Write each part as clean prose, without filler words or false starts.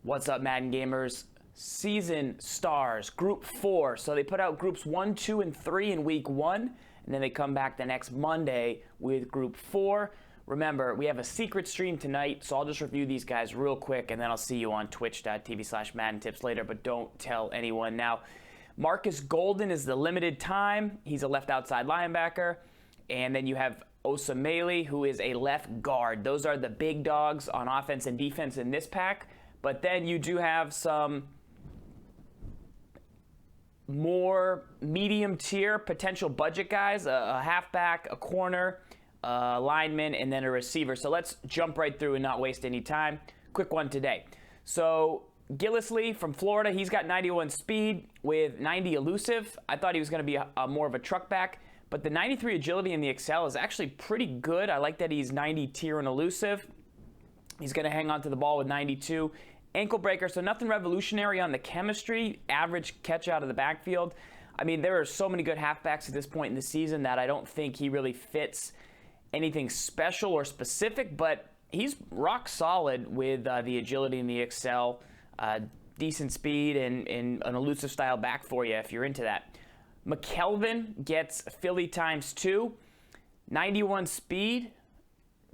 What's up, Madden gamers? Season stars, Group 4. So they put out Groups 1, 2, and 3 in Week 1, and then they come back the next Monday with Group 4. Remember, we have a secret stream tonight, so I'll just review these guys real quick, and then I'll see you on twitch.tv/Madden Tips later, but don't tell anyone. Now, Markus Golden is the limited time. He's a left outside linebacker. And then you have Osemele, who is a left guard. Those are the big dogs on offense and defense in this pack. But then you do have some more medium tier potential budget guys, a halfback, a corner, a lineman, and then a receiver. So let's jump right through and not waste any time. Quick one today. So Gillislee from Florida, he's got 91 speed with 90 elusive. I thought he was going to be more of a truck back, but the 93 agility in the Excel is actually pretty good. I like that he's 90 tier and elusive. He's going to hang on to the ball with 92. Ankle breaker, so nothing revolutionary on the chemistry. Average catch out of the backfield. I mean, there are so many good halfbacks at this point in the season that I don't think he really fits anything special or specific, but he's rock solid with the agility in the Excel. Decent speed and an elusive style back for you if you're into that. McKelvin gets Philly ×2, 91 speed,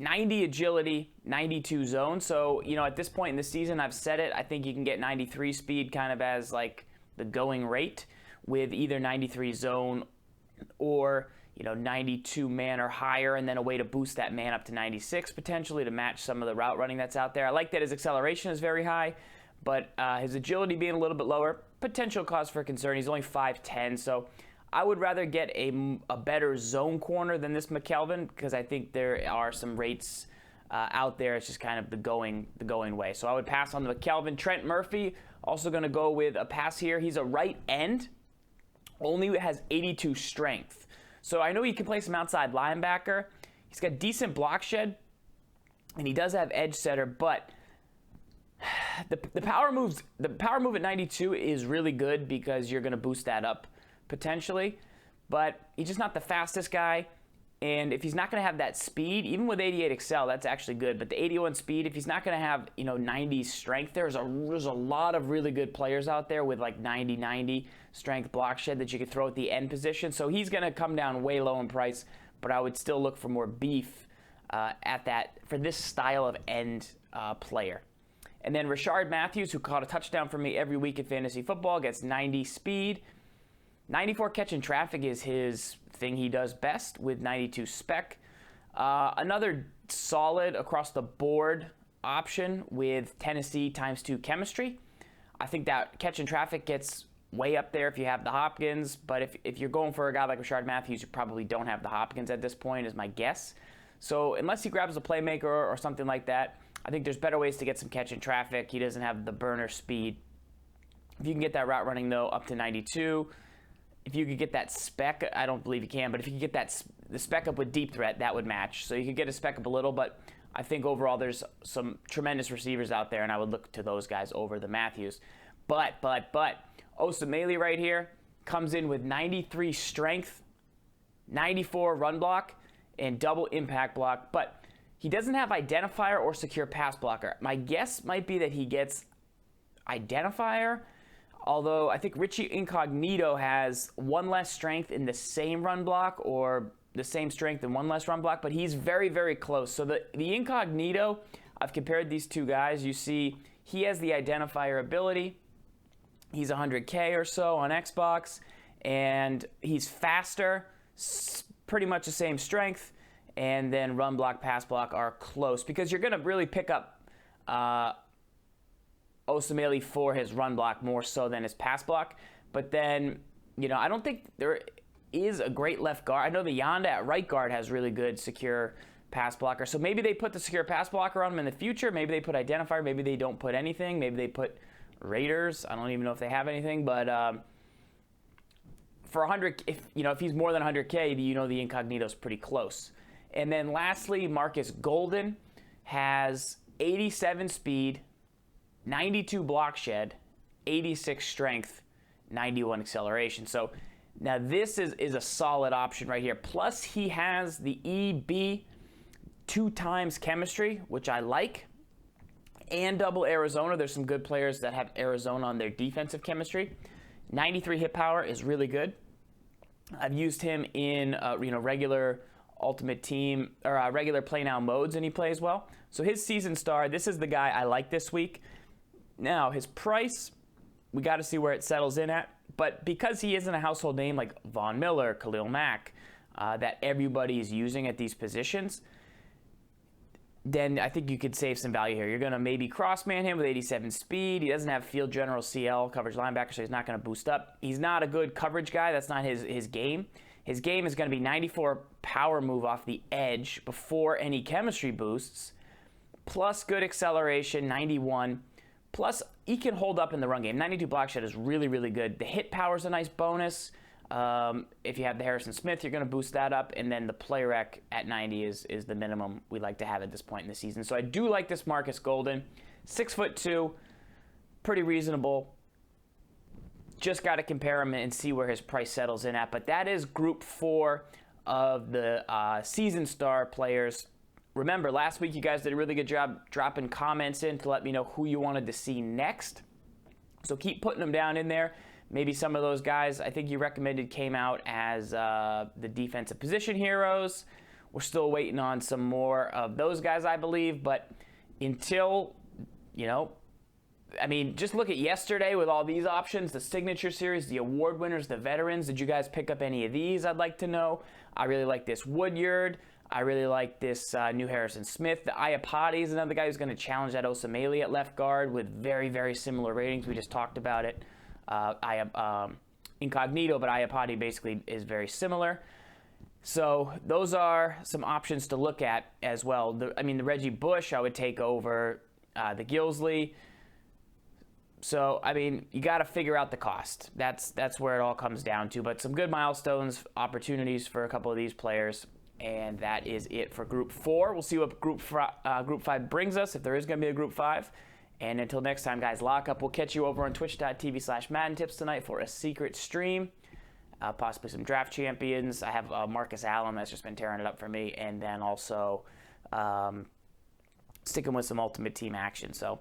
90 agility, 92 zone. So, you know, at this point in the season, I've said it, I think you can get 93 speed kind of as like the going rate with either 93 zone or, you know, 92 man or higher, and then a way to boost that man up to 96 potentially to match some of the route running that's out there. I like that his acceleration is very high, but his agility being a little bit lower, potential cause for concern. He's only 5'10", so I would rather get a better zone corner than this McKelvin, because I think there are some rates out there. It's just kind of the going way. So I would pass on the McKelvin. Trent Murphy, also going to go with a pass here. He's a right end, only has 82 strength. So I know he can play some outside linebacker. He's got decent block shed, and he does have edge setter, but the power move at 92 is really good because you're going to boost that up potentially, but he's just not the fastest guy. And if he's not going to have that speed, even with 88 Excel, that's actually good. But the 81 speed, if he's not going to have, you know, 90 strength, there's a lot of really good players out there with like 90 strength block shed that you could throw at the end position. So he's going to come down way low in price, but I would still look for more beef at that for this style of end player. And then Rashard Matthews, who caught a touchdown for me every week in fantasy football, gets 90 speed. 94 catch in traffic is his thing he does best with 92 spec. Another solid across the board option with Tennessee ×2 chemistry. I think that catch in traffic gets way up there if you have the Hopkins, but if you're going for a guy like Rashard Matthews, you probably don't have the Hopkins at this point, is my guess. So unless he grabs a playmaker or something like that, I think there's better ways to get some catch in traffic. He doesn't have the burner speed. If you can get that route running, though, up to 92, if you could get that spec, I don't believe you can, but if you could get the spec up with deep threat, that would match. So you could get a spec up a little, but I think overall there's some tremendous receivers out there, and I would look to those guys over the Matthews. But Osemele right here comes in with 93 strength, 94 run block, and double impact block, but he doesn't have identifier or secure pass blocker. My guess might be that he gets identifier, although I think Richie Incognito has one less strength in the same run block, or the same strength and one less run block, but he's very, very close. So the Incognito, I've compared these two guys. You see he has the identifier ability. He's 100K or so on Xbox, and he's faster, pretty much the same strength, and then run block, pass block are close, because you're going to really pick up Osemele for his run block more so than his pass block. But then, you know, I don't think there is a great left guard. I know the Yonda at right guard has really good secure pass blocker. So maybe they put the secure pass blocker on him in the future. Maybe they put identifier. Maybe they don't put anything. Maybe they put Raiders. I don't even know if they have anything. But for 100, if he's more than 100K, you know the Incognito's pretty close. And then lastly, Markus Golden has 87 speed, 92 block shed, 86 strength, 91 acceleration. So now this is a solid option right here. Plus he has the EB 2 times chemistry, which I like. and double Arizona. There's some good players that have Arizona on their defensive chemistry. 93 hit power is really good. I've used him in regular ultimate team or regular play now modes, and he plays well. So his season star, this is the guy I like this week. Now his price, we got to see where it settles in at. But because he isn't a household name like Von Miller, Khalil Mack, that everybody is using at these positions, then I think you could save some value here. You're going to maybe cross-man him with 87 speed. He doesn't have field general CL, coverage linebacker, so he's not going to boost up. He's not a good coverage guy. That's not his game. His game is going to be 94 power move off the edge before any chemistry boosts, plus good acceleration, 91. Plus, he can hold up in the run game. 92 block shed is really, really good. The hit power is a nice bonus. If you have the Harrison Smith, you're going to boost that up, and then the play rec at 90 is the minimum we like to have at this point in the season. So I do like this Markus Golden. 6'2", pretty reasonable. Just got to compare him and see where his price settles in at. But that is Group 4 of the season star players. Remember, last week you guys did a really good job dropping comments in to let me know who you wanted to see next. So keep putting them down in there. Maybe some of those guys I think you recommended came out as the defensive position heroes. We're still waiting on some more of those guys, I believe. But until, just look at yesterday with all these options, the signature series, the award winners, the veterans. Did you guys pick up any of these? I'd like to know. I really like this Woodyard. I really like this new Harrison Smith. The Iapati is another guy who's going to challenge that Osemele at left guard with very, very similar ratings. We just talked about it. Incognito, but Iapati basically is very similar. So those are some options to look at as well. The Reggie Bush I would take over the Gilsley. So, you got to figure out the cost. That's where it all comes down to. But some good milestones, opportunities for a couple of these players. And that is it for Group 4. We'll see what Group 5 brings us, if there is going to be a Group 5. And until next time, guys, lock up. We'll catch you over on twitch.tv/Madden Tips tonight for a secret stream. Possibly some draft champions. I have Marcus Allen that's just been tearing it up for me. And then also sticking with some Ultimate Team action. So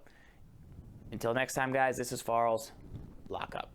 until next time, guys, this is Farls. Lock up.